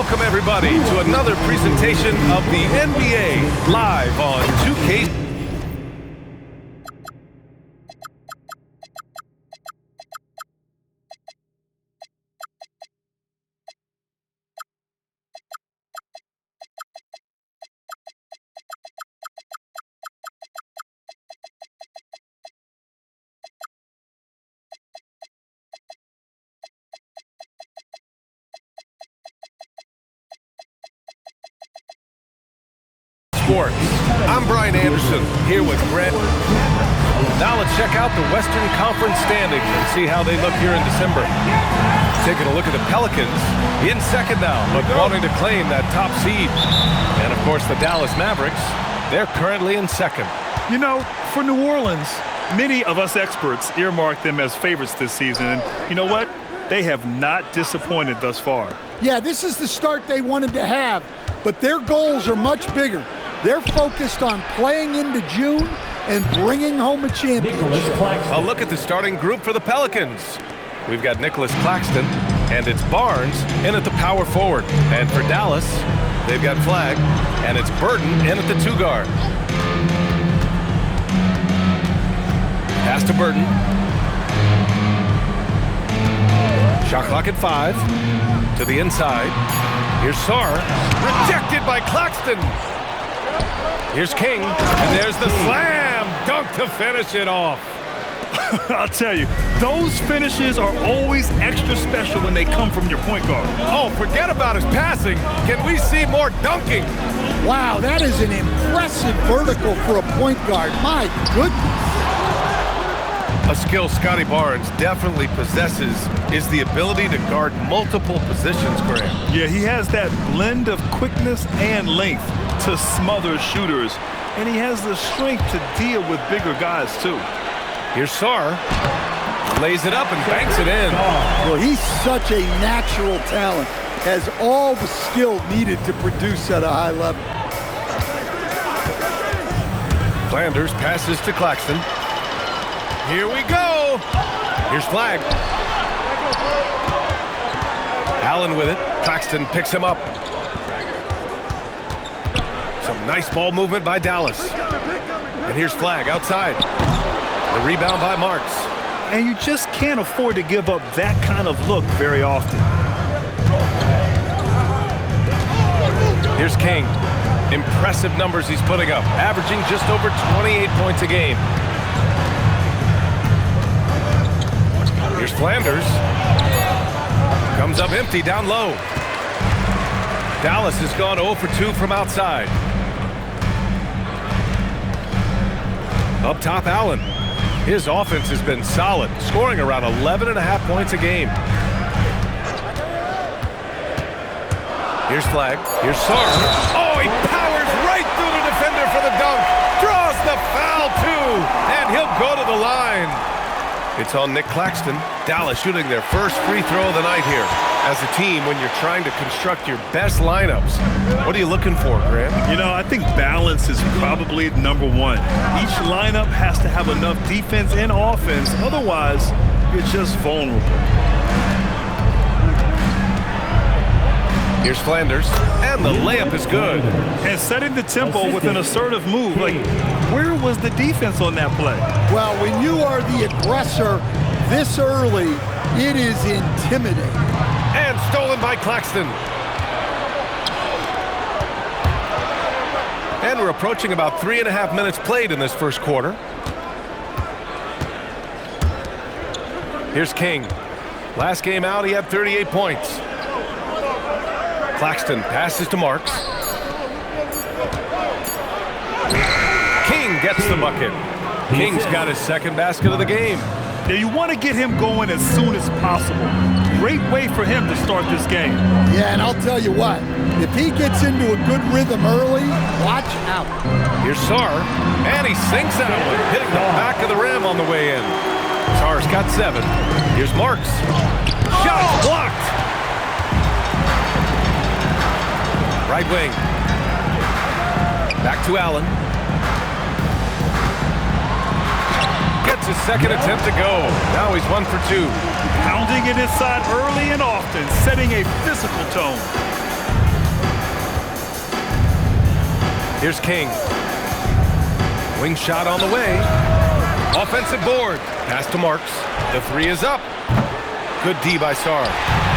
Welcome, everybody, to another presentation of the NBA live on 2K. Sports. I'm Brian Anderson, here with Grant. Now let's check out the Western Conference standings and see how they look here in December. Taking a look at the Pelicans, in second now, but wanting to claim that top seed. And of course the Dallas Mavericks, they're currently in second. You know, for New Orleans, many of us experts earmarked them as favorites this season. And you know what? They have not disappointed thus far. Yeah, this is the start they wanted to have, but their goals are much bigger. They're focused on playing into June and bringing home a championship. A look at the starting group for the Pelicans. We've got Nicholas Claxton, and it's Barnes in at the power forward. And for Dallas, they've got Flagg, and it's Burton in at the 2-guard. Pass to Burton. Shot clock at 5. To the inside. Here's Sarr. Rejected by Claxton. Here's King, and there's the slam dunk to finish it off. I'll tell you, those finishes are always extra special when they come from your point guard. Oh, forget about his passing. Can we see more dunking? Wow, that is an impressive vertical for a point guard. My goodness. A skill Scotty Barnes definitely possesses is the ability to guard multiple positions, Graham. Yeah, he has that blend of quickness and length to smother shooters, and he has the strength to deal with bigger guys too. Here's Sarr, lays it up and banks it in. Well, he's such a natural talent, has all the skill needed to produce at a high level. Flanders passes to Claxton. Here we go. Here's Flagg. Allen with it. Claxton picks him up. Some nice ball movement by Dallas. And here's Flagg outside. The rebound by Marks. And you just can't afford to give up that kind of look very often. Here's King. Impressive numbers he's putting up, averaging just over 28 points a game. Here's Flanders. Comes up empty down low. Dallas has gone 0 for 2 from outside. Up top, Allen. His offense has been solid, scoring around 11.5 points a game. Here's Flagg. Here's Sarr. Oh, he powers right through the defender for the dunk. Draws the foul, too. And he'll go to the line. It's on Nick Claxton. Dallas shooting their first free throw of the night here. As a team, when you're trying to construct your best lineups, what are you looking for, Grant? You know, I think balance is probably number one. Each lineup has to have enough defense and offense. Otherwise, you're just vulnerable. Here's Flanders, and the layup is good. And setting the tempo with an assertive move. Like, where was the defense on that play? Well, when you are the aggressor this early, it is intimidating. And stolen by Claxton. And we're approaching about 3.5 minutes played in this first quarter. Here's King. Last game out, he had 38 points. Claxton passes to Marks. King gets the bucket. King's got his second basket of the game. Yeah, you want to get him going as soon as possible. Great way for him to start this game. Yeah, and I'll tell you what, if he gets into a good rhythm early, watch out. Here's Sarr, and he sinks that one, hitting the back of the rim on the way in. Sarr's got 7. Here's Marks. Shot blocked. Right wing. Back to Allen. Gets his second attempt to go. Now he's 1 for 2. Pounding it inside early and often, setting a physical tone. Here's King. Wing shot on the way. Offensive board. Pass to Marks. The three is up. Good D by Sarr.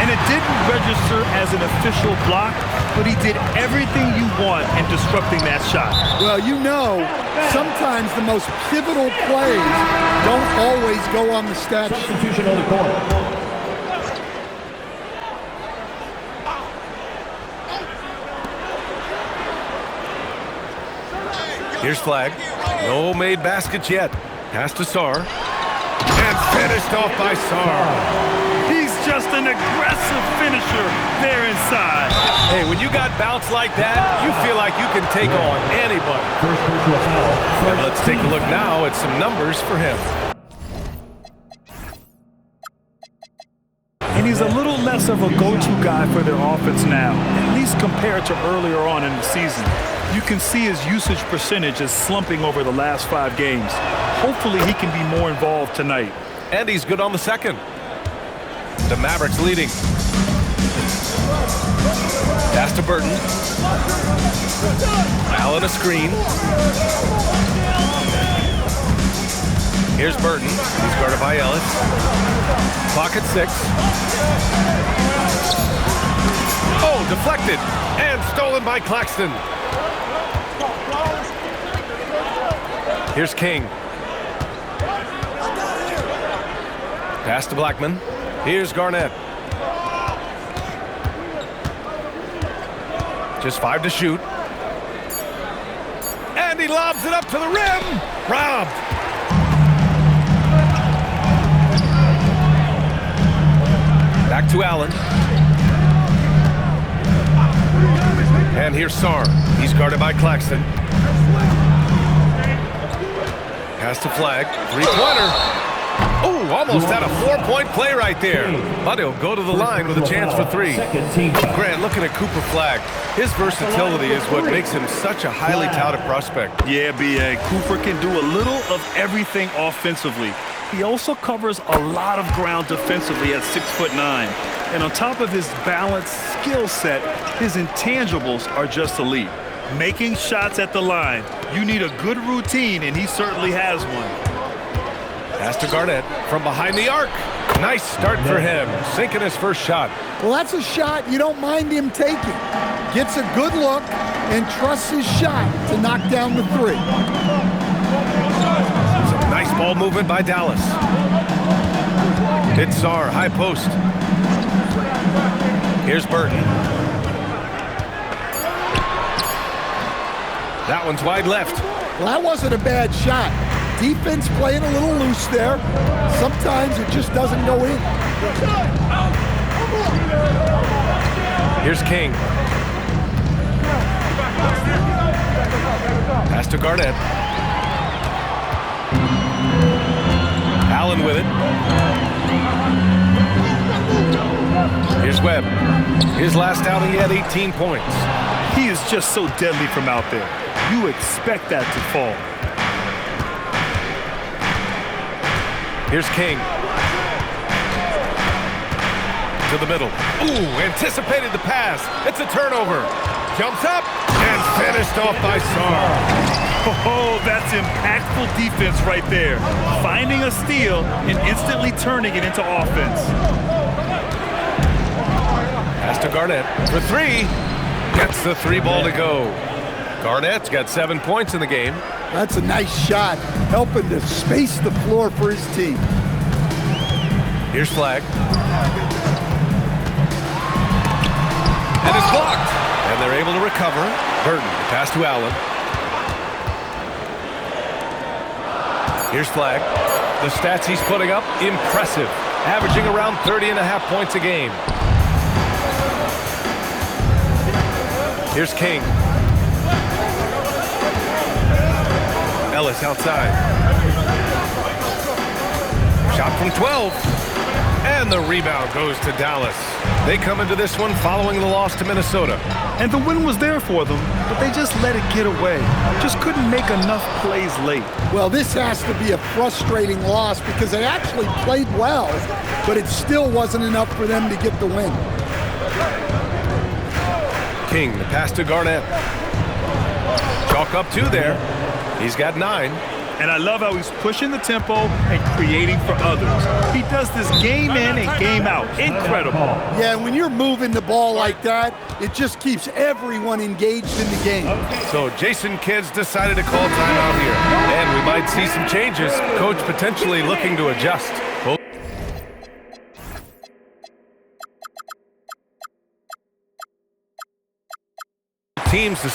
And it didn't register as an official block, but he did everything you want in disrupting that shot. Well, you know, sometimes the most pivotal plays don't always go on the stat sheet. Substitution on the court. Here's Flag. No made baskets yet. Pass to Sarr. And finished off by Sarr. He's just an aggressive finisher there inside. Hey, when you got bounce like that, you feel like you can take on anybody. First personal foul. And let's take a look now at some numbers for him. And he's a little less of a go-to guy for their offense now, at least compared to earlier on in the season. You can see his usage percentage is slumping over the last 5 games. Hopefully he can be more involved tonight. And he's good on the second. The Mavericks leading. Pass to Burton. Allen a screen. Here's Burton. He's guarded by Ellis. Clock at 6. Oh, deflected. And stolen by Claxton. Here's King. Pass to Blackman. Here's Garnett. Just 5 to shoot. And he lobs it up to the rim. Robbed. Back to Allen. And here's Sarr. He's guarded by Claxton. Pass to Flag. 3-pointer. Oh, almost had a 4-point play right there. But he'll go to the line with a chance for 3. Grant, looking at Cooper Flag, his versatility is what makes him such a highly touted prospect. Yeah, B.A. Cooper can do a little of everything offensively. He also covers a lot of ground defensively at 6'9". And on top of his balanced skill set, his intangibles are just elite. Making shots at the line. You need a good routine, and he certainly has one. Pass to Garnett from behind the arc. Nice start for him, sinking his first shot. Well, that's a shot you don't mind him taking. Gets a good look and trusts his shot to knock down the 3. Some nice ball movement by Dallas. It's Sarr, high post. Here's Burton. That one's wide left. Well, that wasn't a bad shot. Defense playing a little loose there. Sometimes it just doesn't go in. Here's King. Pass to Garnett. Allen with it. Here's Webb. His last outing, he had 18 points. He is just so deadly from out there. You expect that to fall. Here's King. To the middle. Ooh, anticipated the pass. It's a turnover. Jumps up and finished off by Sarr. Oh, that's impactful defense right there. Finding a steal and instantly turning it into offense. Pass to Garnett for 3. Gets the 3 ball to go. Garnett's got 7 points in the game. That's a nice shot, helping to space the floor for his team. Here's Flag. And it's blocked. And they're able to recover. Burton, pass to Allen. Here's Flag. The stats he's putting up, impressive. Averaging around 30.5 points a game. Here's King. Ellis outside. Shot from 12. And the rebound goes to Dallas. They come into this one following the loss to Minnesota. And the win was there for them, but they just let it get away. Just couldn't make enough plays late. Well, this has to be a frustrating loss because they actually played well, but it still wasn't enough for them to get the win. King, the pass to Garnett. Chalk walk up 2 there. He's got 9. And I love how he's pushing the tempo and creating for others. He does this game in and game out. Incredible. Yeah, when you're moving the ball like that, it just keeps everyone engaged in the game. So Jason Kidd's decided to call timeout here. And we might see some changes. Coach potentially looking to adjust. Teams to...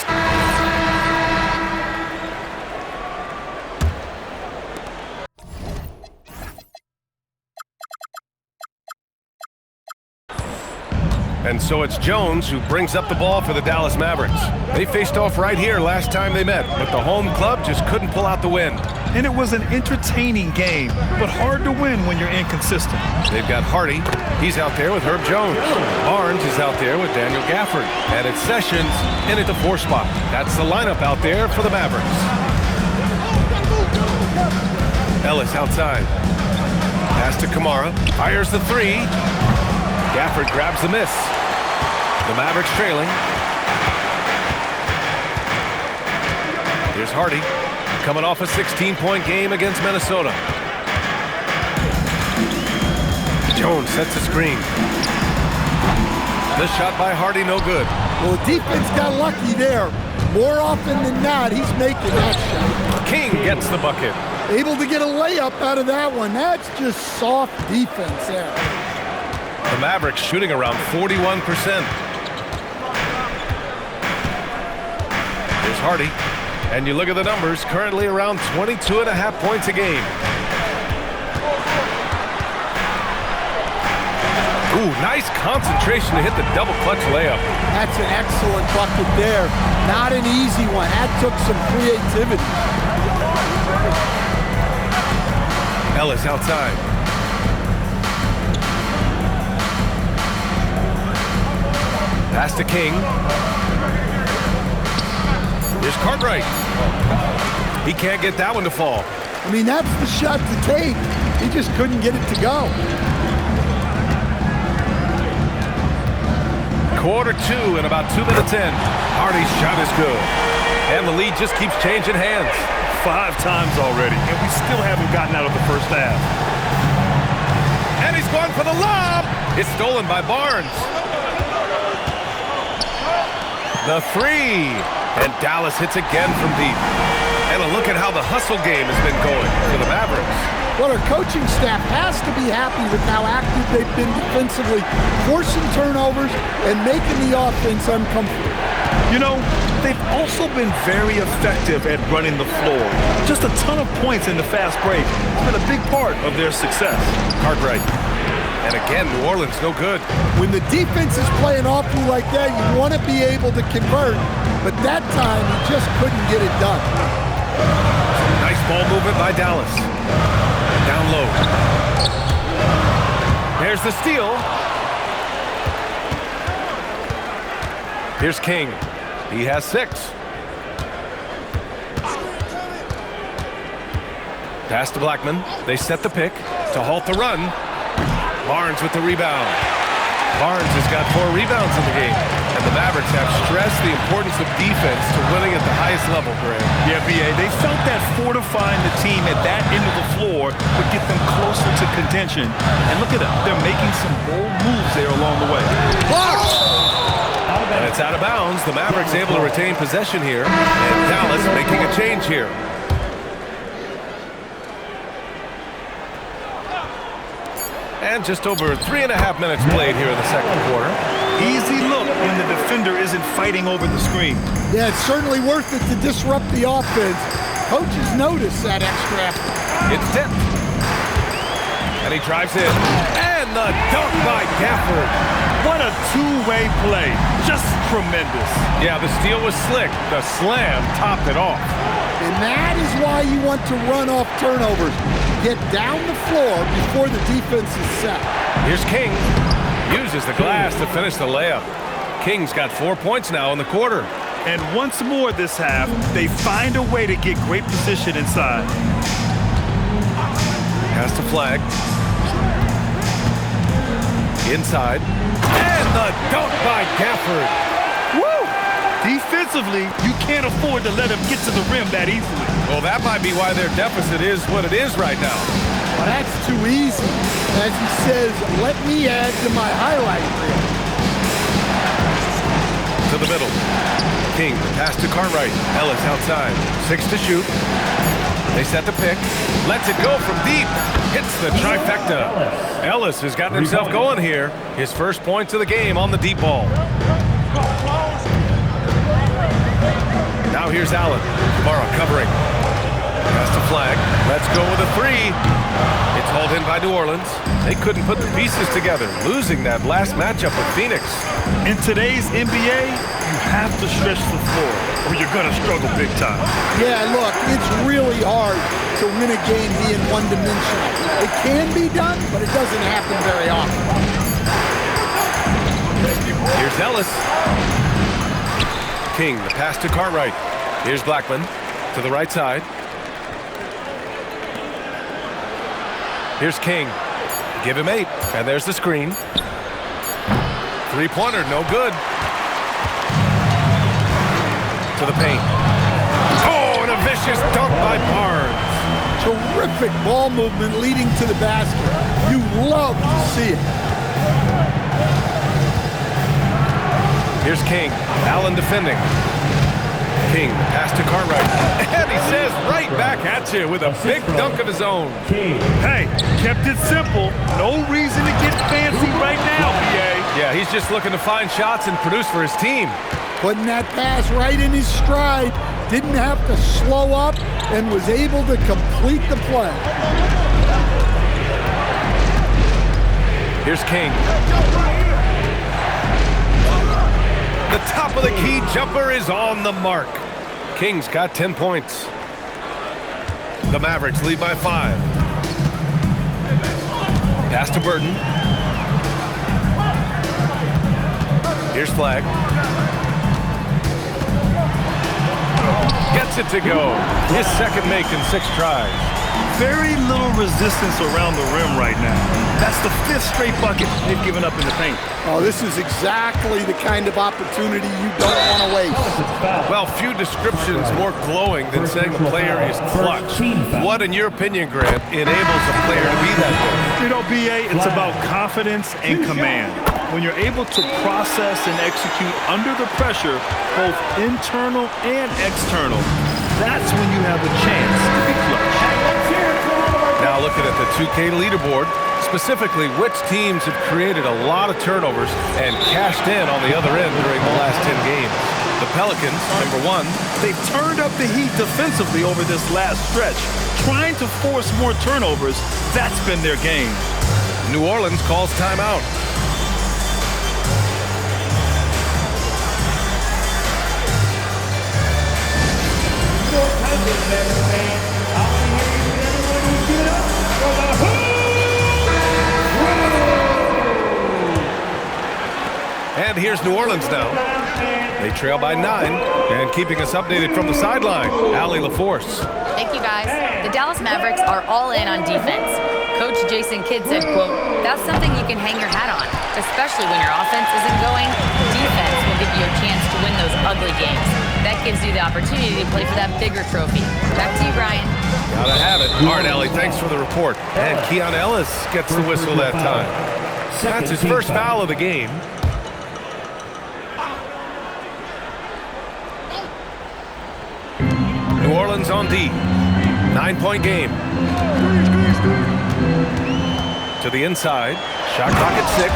And so it's Jones who brings up the ball for the Dallas Mavericks. They faced off right here last time they met, but the home club just couldn't pull out the win. And it was an entertaining game, but hard to win when you're inconsistent. They've got Hardy. He's out there with Herb Jones. Barnes is out there with Daniel Gafford. And it's Sessions in at the 4 spot. That's the lineup out there for the Mavericks. Ellis outside. Pass to Kamara. Fires the 3. Gafford grabs the miss. The Mavericks trailing. Here's Hardy, coming off a 16-point game against Minnesota. Jones sets a screen. The shot by Hardy, no good. Well, the defense got lucky there. More often than not, he's making that shot. King gets the bucket. Able to get a layup out of that one. That's just soft defense there. The Mavericks shooting around 41%. Here's Hardy. And you look at the numbers, currently around 22.5 points a game. Ooh, nice concentration to hit the double clutch layup. That's an excellent bucket there. Not an easy one. That took some creativity. Ellis outside. Pass to King. Here's Cartwright. He can't get that one to fall. I mean, that's the shot to take. He just couldn't get it to go. Quarter 2 and about 2 minutes in. Hardy's shot is good. And the lead just keeps changing hands. 5 times already, and we still haven't gotten out of the first half. And he's going for the lob. It's stolen by Barnes. The 3, and Dallas hits again from deep. And a look at how the hustle game has been going for the Mavericks. Well, our coaching staff has to be happy with how active they've been defensively, forcing turnovers and making the offense uncomfortable. You know, they've also been very effective at running the floor. Just a ton of points in the fast break. It's been a big part of their success. Cartwright. And again, New Orleans no good. When the defense is playing off you like that, you want to be able to convert. But that time, he just couldn't get it done. Nice ball movement by Dallas. Down low. There's the steal. Here's King. He has 6. Pass to Blackman. They set the pick to halt the run. Barnes with the rebound. Barnes has got 4 rebounds in the game. And the Mavericks have stressed the importance of defense to winning at the highest level, Graham. Yeah, B.A., they felt that fortifying the team at that end of the floor would get them closer to contention. And look at them. They're making some bold moves there along the way. And it's out of bounds. The Mavericks able to retain possession here. And Dallas making a change here. And just over 3.5 minutes played here in the second quarter. Easy look when the defender isn't fighting over the screen. Yeah, it's certainly worth it to disrupt the offense. Coaches notice that extra effort. It's tipped. And he drives in. And the dunk by Gafford. What a two-way play. Just tremendous. Yeah, the steal was slick. The slam topped it off. And that is why you want to run off turnovers. Get down the floor before the defense is set. Here's King. Uses the glass to finish the layup. King's got 4 points now in the quarter. And once more this half, they find a way to get great position inside. Pass to Flag. Inside. And the dunk by Gafford. Woo! Defense Defensively, you can't afford to let him get to the rim that easily. Well, that might be why their deficit is what it is right now. Well, that's too easy. As he says, let me add to my highlight reel. To the middle. King, pass to Cartwright. Ellis outside. 6 to shoot. They set the pick. Lets it go from deep. Hits the trifecta. Ellis has gotten himself going here. His first points of the game on the deep ball. Now here's Allen. Kamara covering. Pass to Flag. Let's go with a 3. It's hauled in by New Orleans. They couldn't put the pieces together, losing that last matchup with Phoenix. In today's NBA, you have to stretch the floor or you're going to struggle big time. Yeah, look, it's really hard to win a game being one-dimensional. It can be done, but it doesn't happen very often. Here's Ellis. King, the pass to Cartwright. Here's Blackman to the right side. Here's King. Give him 8. And there's the screen. Three-pointer, no good. To the paint. Oh, and a vicious dunk by Barnes. Terrific ball movement leading to the basket. You love to see it. Here's King. Allen defending. King, pass to Cartwright. And he says right back at you with a big dunk of his own. Hey, kept it simple. No reason to get fancy right now, BA. Yeah, he's just looking to find shots and produce for his team. Putting that pass right in his stride. Didn't have to slow up and was able to complete the play. Here's King. The top of the key jumper is on the mark. King's got 10 points. The Mavericks lead by 5. Pass to Burton. Here's Flag. Gets it to go. His second make in 6 tries. Very little resistance around the rim right now. That's the 5th straight bucket they've given up in the paint. Oh, this is exactly the kind of opportunity you don't want to waste. Well, few descriptions more glowing than saying a player is clutch. What, in your opinion, Grant, enables a player to be that way? You know, BA, it's about confidence and command. When you're able to process and execute under the pressure, both internal and external, that's when you have a chance to be clutch. Now looking at the 2K leaderboard, specifically which teams have created a lot of turnovers and cashed in on the other end during the last 10 games. The Pelicans, number 1. They've turned up the heat defensively over this last stretch, trying to force more turnovers. That's been their game. New Orleans calls timeout. And here's New Orleans now. They trail by 9, and keeping us updated from the sideline, Allie LaForce. Thank you, guys. The Dallas Mavericks are all in on defense. Coach Jason Kidd said, quote, "That's something you can hang your hat on, especially when your offense isn't going. Defense will give you a chance to win those ugly games. That gives you the opportunity to play for that bigger trophy." Back to you, Brian. Gotta have it. All right, Allie, thanks for the report. And Keon Ellis gets the whistle that time. That's his first foul of the game. New Orleans on D. 9-point game. To the inside. Shot clock at 6.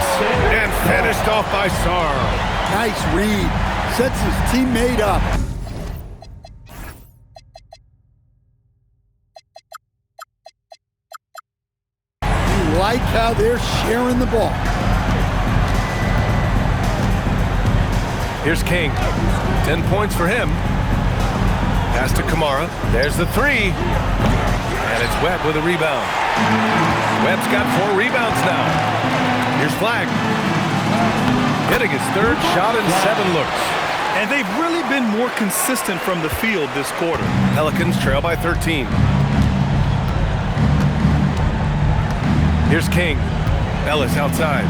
And finished off by Sarr. Nice read. Sets his teammate up. You like how they're sharing the ball. Here's King. 10 points for him. Pass to Kamara. There's the 3. And it's Webb with a rebound. Webb's got 4 rebounds now. Here's Flag. Hitting his 3rd shot in 7 looks. And they've really been more consistent from the field this quarter. Pelicans trail by 13. Here's King. Ellis outside.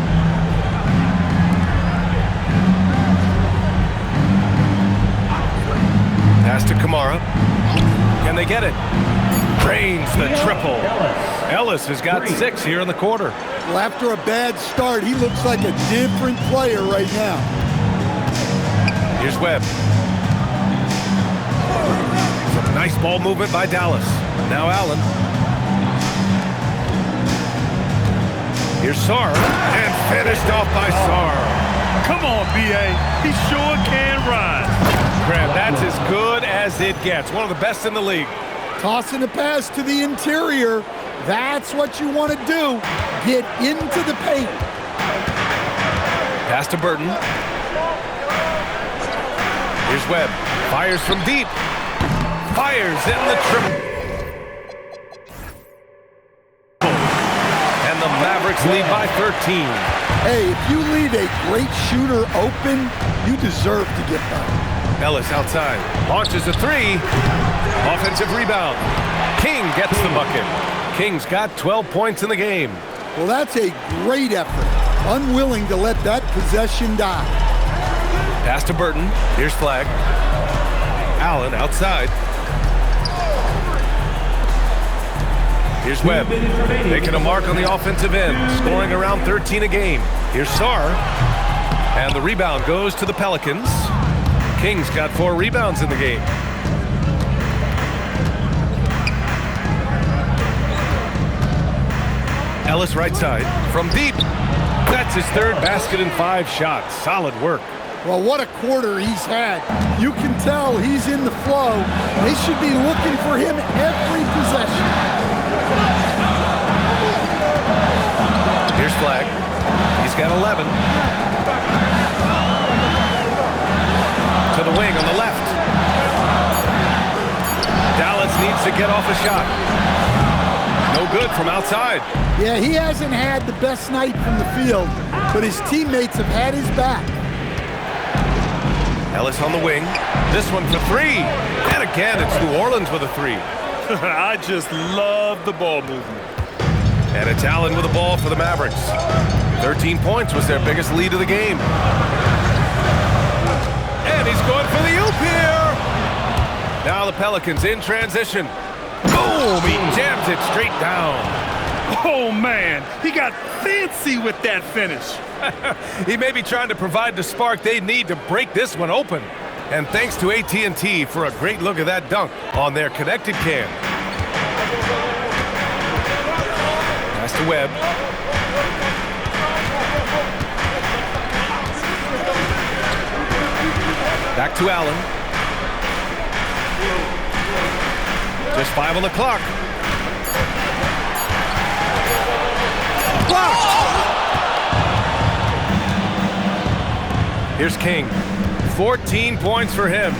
Pass to Kamara. Can they get it? Drains the triple. Ellis has got 6 here in the quarter. Well, after a bad start, he looks like a different player right now. Here's Webb. Some nice ball movement by Dallas. Now Allen. Here's Sarr. And finished off by Sarr. Come on, B.A. He sure can rise. Graham, that's as good as it gets. One of the best in the league. Tossing a pass to the interior. That's what you want to do. Get into the paint. Pass to Burton. Here's Webb. Fires from deep. Fires in the triple. And the Mavericks lead by 13. Hey, if you leave a great shooter open, you deserve to get by. Ellis outside. Launches a 3. Offensive rebound. King gets the bucket. King's got 12 points in the game. Well, that's a great effort. Unwilling to let that possession die. Pass to Burton. Here's Flag. Allen outside. Here's Webb. Making a mark on the offensive end. Scoring around 13 a game. Here's Sarr. And the rebound goes to the Pelicans. King's got 4 rebounds in the game. Ellis right side. From deep. That's his 3rd basket in 5 shots. Solid work. Well, what a quarter he's had. You can tell he's in the flow. They should be looking for him every possession. Here's Flag. He's got 11. To the wing on the left. Dallas needs to get off a shot. No good from outside. Yeah, he hasn't had the best night from the field, but his teammates have had his back. Ellis on the wing. This one for 3. And again, it's New Orleans with a 3. I just love the ball movement. And it's Allen with the ball for the Mavericks. 13 points was their biggest lead of the game. And he's going for the oop here. Now the Pelicans in transition. Boom! He jams it straight down. Oh, man. He got fancy with that finish. He may be trying to provide the spark they need to break this one open. And thanks to AT&T for a great look at that dunk on their connected cam. Pass to Webb. Back to Allen. Just 5 on the clock. Blocked! Here's King. 14 points for him.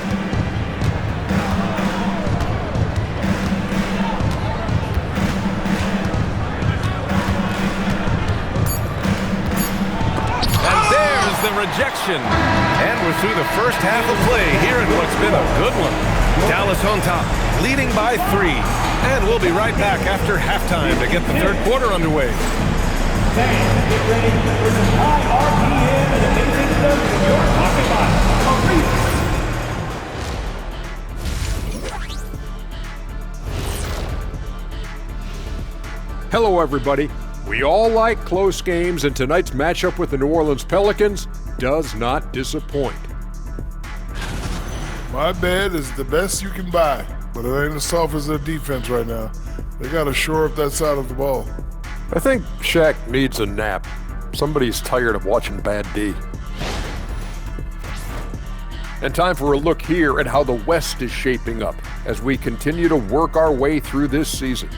And there's the rejection. And we're through the first half of play here in what's been a good one. Dallas on top, leading by 3. And we'll be right back after halftime to get the 3rd quarter underway. Fans, get ready for the high RPM and amazing stuff that you're talking about. Hello, everybody. We all like close games, and tonight's matchup with the New Orleans Pelicans does not disappoint. My bed is the best you can buy, but it ain't as soft as their defense right now. They got to shore up that side of the ball. I think Shaq needs a nap. Somebody's tired of watching Bad D. And time for a look here at how the West is shaping up as we continue to work our way through this season.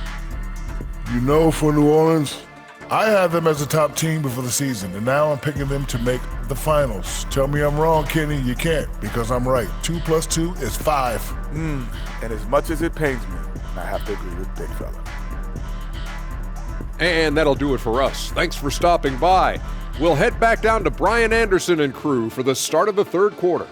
You know, for New Orleans, I had them as a top team before the season, and now I'm picking them to make the finals. Tell me I'm wrong, Kenny. You can't, because I'm right. 2 + 2 is 5. And as much as it pains me, I have to agree with Big Fella. And that'll do it for us. Thanks for stopping by. We'll head back down to Brian Anderson and crew for the start of the 3rd quarter.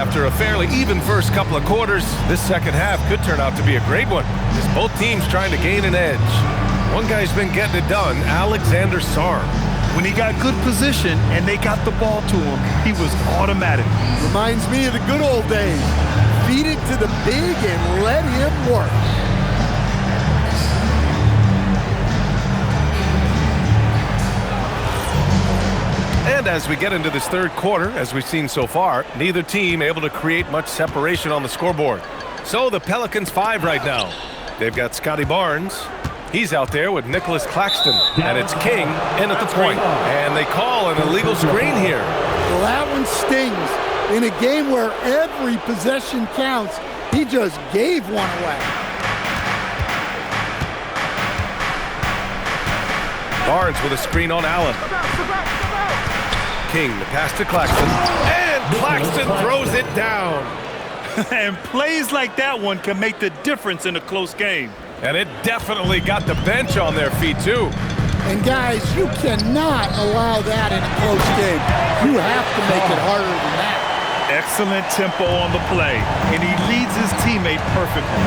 after a fairly even first couple of quarters, this second half could turn out to be a great one, as both teams trying to gain an edge. One guy's been getting it done, Alexander Sarm. When he got good position and they got the ball to him, he was automatic. Reminds me of the good old days. Feed it to the big and let him work. And as we get into this third quarter, as we've seen so far, neither team able to create much separation on the scoreboard. So the Pelicans 5 right now. They've got Scotty Barnes. He's out there with Nicholas Claxton. And it's King in at the point. And they call an illegal screen here. Well, that one stings. In a game where every possession counts, he just gave one away. Barnes with a screen on Allen. King, the pass to Claxton. And Claxton throws it down. And plays like that one can make the difference in a close game. And it definitely got the bench on their feet, too. And guys, you cannot allow that in a close game. You have to make it harder than that. Excellent tempo on the play, and he leads his teammate perfectly.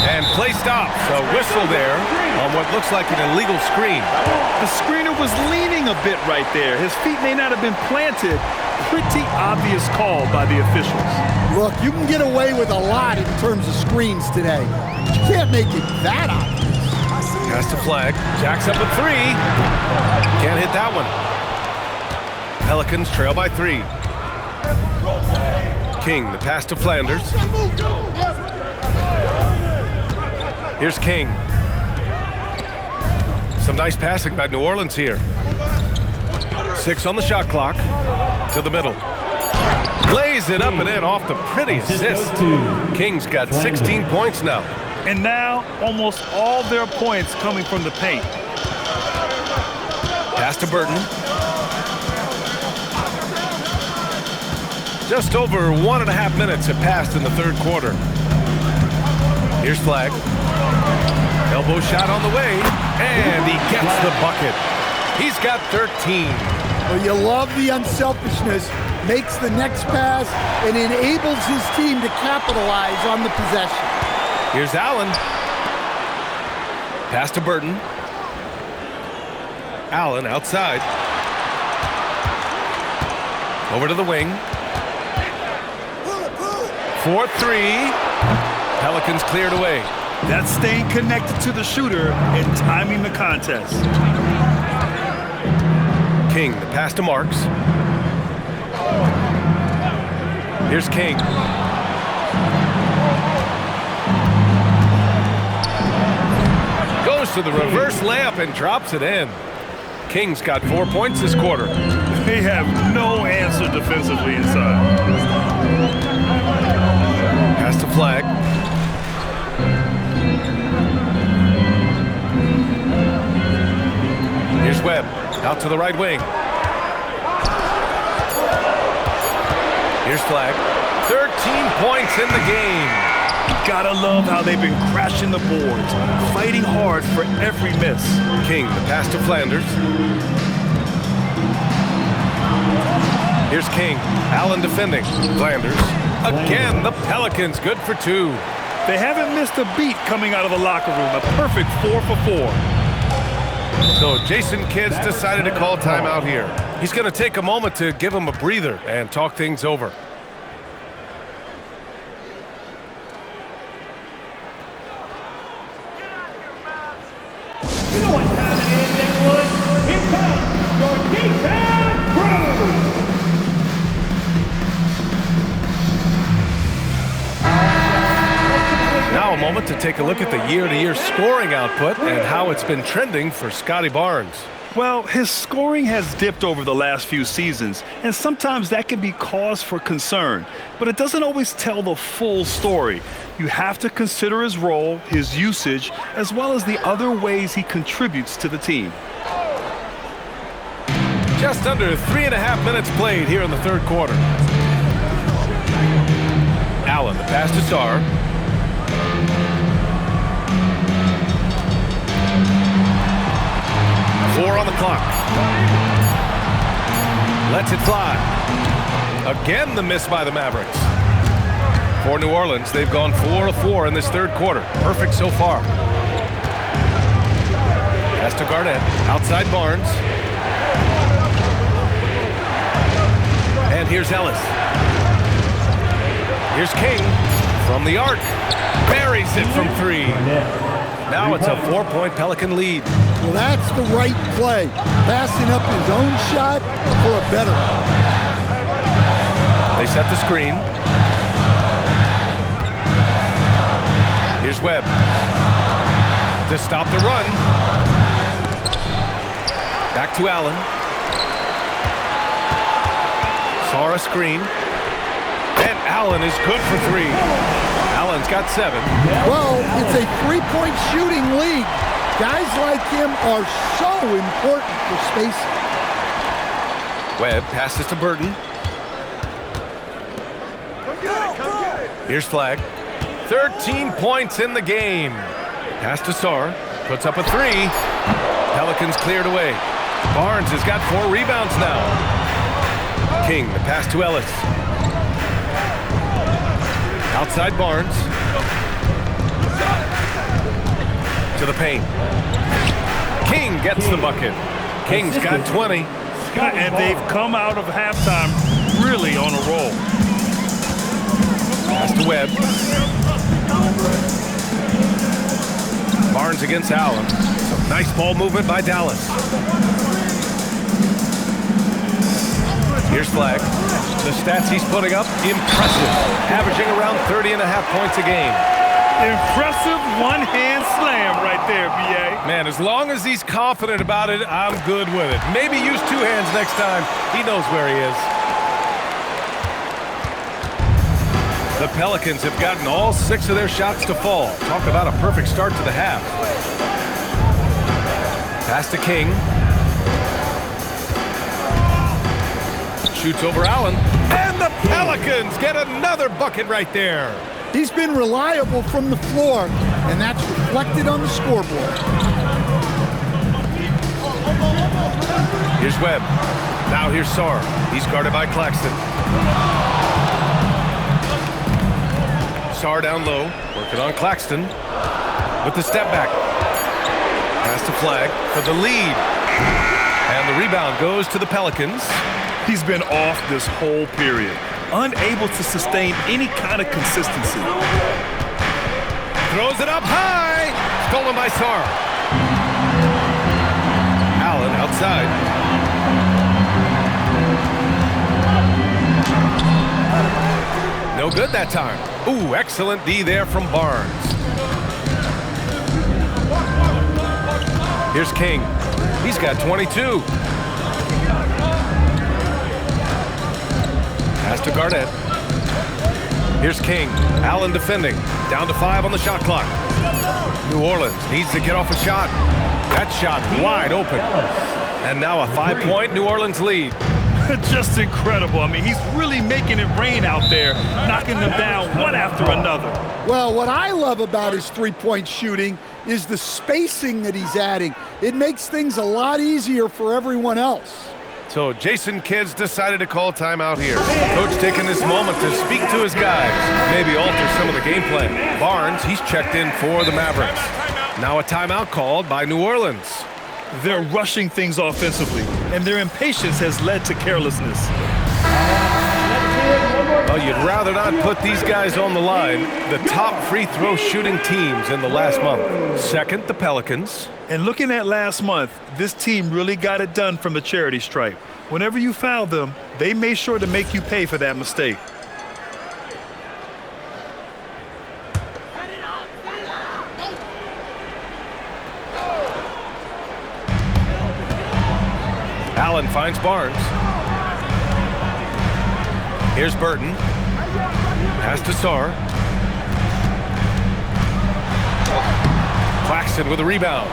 And play stops. A whistle there on what looks like an illegal screen. The screener was leaning a bit right there. His feet may not have been planted. Pretty obvious call by the officials. Look, you can get away with a lot in terms of screens today. But you can't make it that obvious. Pass to Flag. Jacks up at 3. Can't hit that one. Pelicans trail by 3. King, the pass to Flanders. Here's King. Some nice passing by New Orleans here. 6 on the shot clock. To the middle. Lays it up and in off the pretty assist. King's got 16 points now. And now, almost all their points coming from the paint. Pass to Burton. Just over 1.5 minutes have passed in the third quarter. Here's Flag. Elbow shot on the way, and he gets the bucket. He's got 13. Well, you love the unselfishness, makes the next pass, and enables his team to capitalize on the possession. Here's Allen. Pass to Burton. Allen outside. Over to the wing. 4-3. Pelicans cleared away. That's staying connected to the shooter and timing the contest. King, the pass to Marks. Here's King. Goes to the reverse layup and drops it in. King's got 4 points this quarter. They have no answer defensively inside. Pass to Flag. Here's Webb. Out to the right wing. Here's Flag. 13 points in the game. Gotta love how they've been crashing the boards, fighting hard for every miss. King, the pass to Flanders. Here's King. Allen defending. Flanders. Again, the Pelicans good for 2. They haven't missed a beat coming out of the locker room. A perfect 4 for 4. So Jason Kidd's decided to call timeout here. He's going to take a moment to give him a breather and talk things over. You know what time it is, Nicholas? Here comes your defense crew! Now a moment to take a look at the year-to-year scoring output and how it's been trending for Scotty Barnes. Well, his scoring has dipped over the last few seasons, and sometimes that can be cause for concern. But it doesn't always tell the full story. You have to consider his role, his usage, as well as the other ways he contributes to the team. Just under 3.5 minutes played here in the third quarter. Allen, the pass to Sarr. Four on the clock. Lets it fly. Again, the miss by the Mavericks. For New Orleans, they've gone 4 of 4 in this third quarter. Perfect so far. Pass to Garnett. Outside Barnes. And here's Ellis. Here's King from the arc. Buries it from 3. Now it's a 4-point Pelican lead. Well, that's the right play. Passing up his own shot for a better one. They set the screen. Here's Webb. To stop the run. Back to Allen. Saw a screen. And Allen is good for 3. Allen's got 7. Well, it's a three-point shooting league. Guys like him are so important for spacing. Webb passes to Burton. Here's Flagg. 13 points in the game. Pass to Sarr. Puts up a 3. Pelicans cleared away. Barnes has got 4 rebounds now. King, the pass to Ellis. Outside Barnes. To the paint. King gets the bucket. King's got 20. And they've come out of halftime really on a roll. Pass to Webb. Barnes against Allen. Nice ball movement by Dallas. Here's Flagg. The stats he's putting up, impressive. Averaging around 30.5 points a game. Impressive one-hand slam right there, B.A. Man, as long as he's confident about it, I'm good with it. Maybe use 2 hands next time. He knows where he is. The Pelicans have gotten all 6 of their shots to fall. Talk about a perfect start to the half. Pass to King. Shoots over Allen. And the Pelicans get another bucket right there. He's been reliable from the floor, and that's reflected on the scoreboard. Here's Webb. Now here's Sarr. He's guarded by Claxton. Sarr down low, working on Claxton with the step back. Pass to Flagg for the lead. And the rebound goes to the Pelicans. He's been off this whole period, unable to sustain any kind of consistency. Throws it up high. Stolen by Sarr. Allen outside. No good that time. Ooh, excellent D there from Barnes. Here's King. He's got 22. Pass to Garnett. Here's King. Allen defending. Down to 5 on the shot clock. New Orleans needs to get off a shot. That shot wide open. And now a 5-point New Orleans lead. Just incredible. I mean, he's really making it rain out there, knocking them down one after another. Well, what I love about his three-point shooting is the spacing that he's adding. It makes things a lot easier for everyone else. So Jason Kidd's decided to call timeout here. Coach taking this moment to speak to his guys, maybe alter some of the game plan. Barnes, he's checked in for the Mavericks. Now a timeout called by New Orleans. They're rushing things offensively, and their impatience has led to carelessness. Well, you'd rather not put these guys on the line. The top free throw shooting teams in the last month. Second, the Pelicans. And looking at last month, this team really got it done from the charity stripe. Whenever you foul them, they made sure to make you pay for that mistake. Allen finds Barnes. Here's Burton. Pass to Sarr. Claxton with a rebound.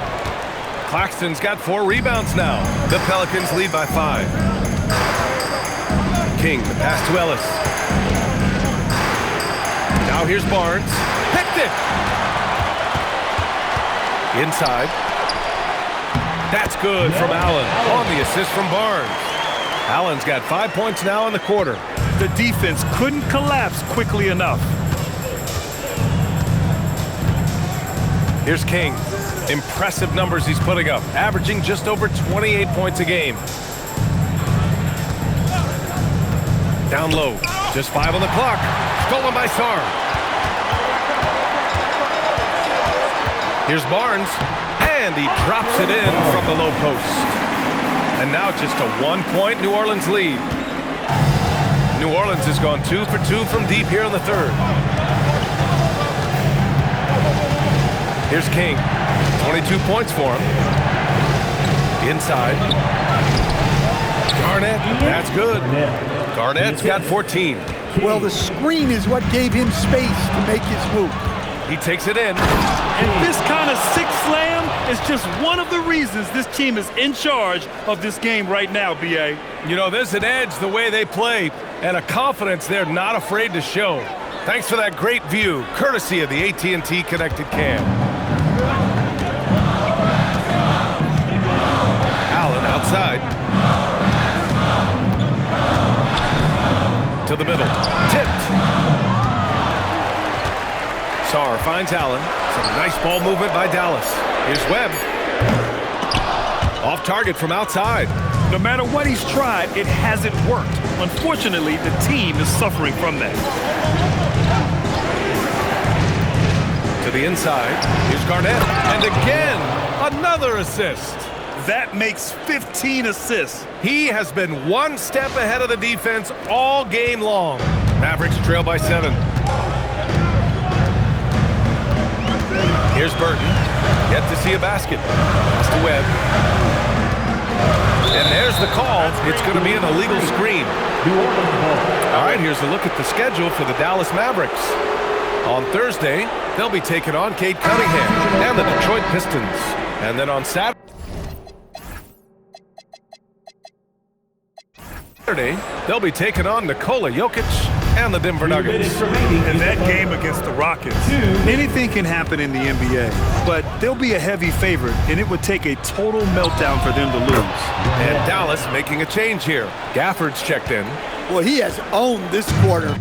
Claxton's got 4 rebounds now. The Pelicans lead by 5. King, the pass to Ellis. Now here's Barnes. Picked it! Inside. That's good from Allen on the assist from Barnes. Allen's got 5 points now in the quarter. The defense couldn't collapse quickly enough. Here's King. Impressive numbers he's putting up, averaging just over 28 points a game. Down low, just 5 on the clock. Stolen by Sarr. Here's Barnes, and he drops it in from the low post. And now just a 1-point New Orleans lead. New Orleans has gone 2 for 2 from deep here in the third. Here's King. 22 points for him. Inside. Garnett, that's good. Garnett's got 14. Well, the screen is what gave him space to make his move. He takes it in. And this kind of sick slam is just one of the reasons this team is in charge of this game right now, B.A. You know, there's an edge the way they play and a confidence they're not afraid to show. Thanks for that great view, courtesy of the AT&T Connected Cam. Allen outside. To the middle. Tipped. Sarr finds Allen. Some nice ball movement by Dallas. Here's Webb. Off target from outside. No matter what he's tried, it hasn't worked. Unfortunately, the team is suffering from that. To the inside. Here's Garnett. And again, another assist. That makes 15 assists. He has been one step ahead of the defense all game long. Mavericks trail by 7. Here's Burton. Yet to see a basket. Pass to Webb. And there's the call. It's going to be an illegal screen. All right, here's a look at the schedule for the Dallas Mavericks. On Thursday, they'll be taking on Cade Cunningham and the Detroit Pistons. And then on Saturday, they'll be taking on Nikola Jokic and the Denver Nuggets. In that game against the Rockets, anything can happen in the NBA, but they'll be a heavy favorite, and it would take a total meltdown for them to lose. And Dallas making a change here. Gafford's checked in. Well, he has owned this quarter.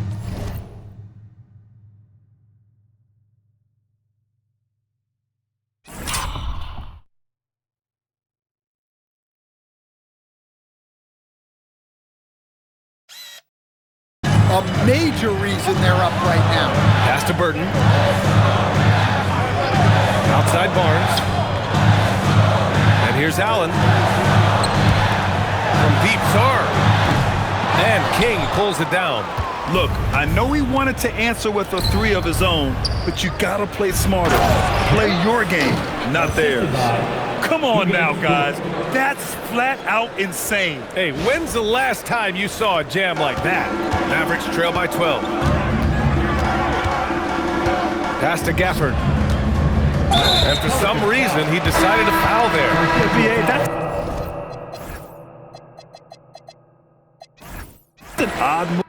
A major reason they're up right now. Pass to Burton. Outside Barnes. And here's Allen. From deep, Sarr. And King pulls it down. Look, I know he wanted to answer with a 3 of his own, but you gotta play smarter. Play your game, not theirs. Come on now, guys. That's flat out insane. Hey, when's the last time you saw a jam like that? Mavericks trail by 12. Pass to Gafford. And for some reason, he decided to foul there. That's an odd move.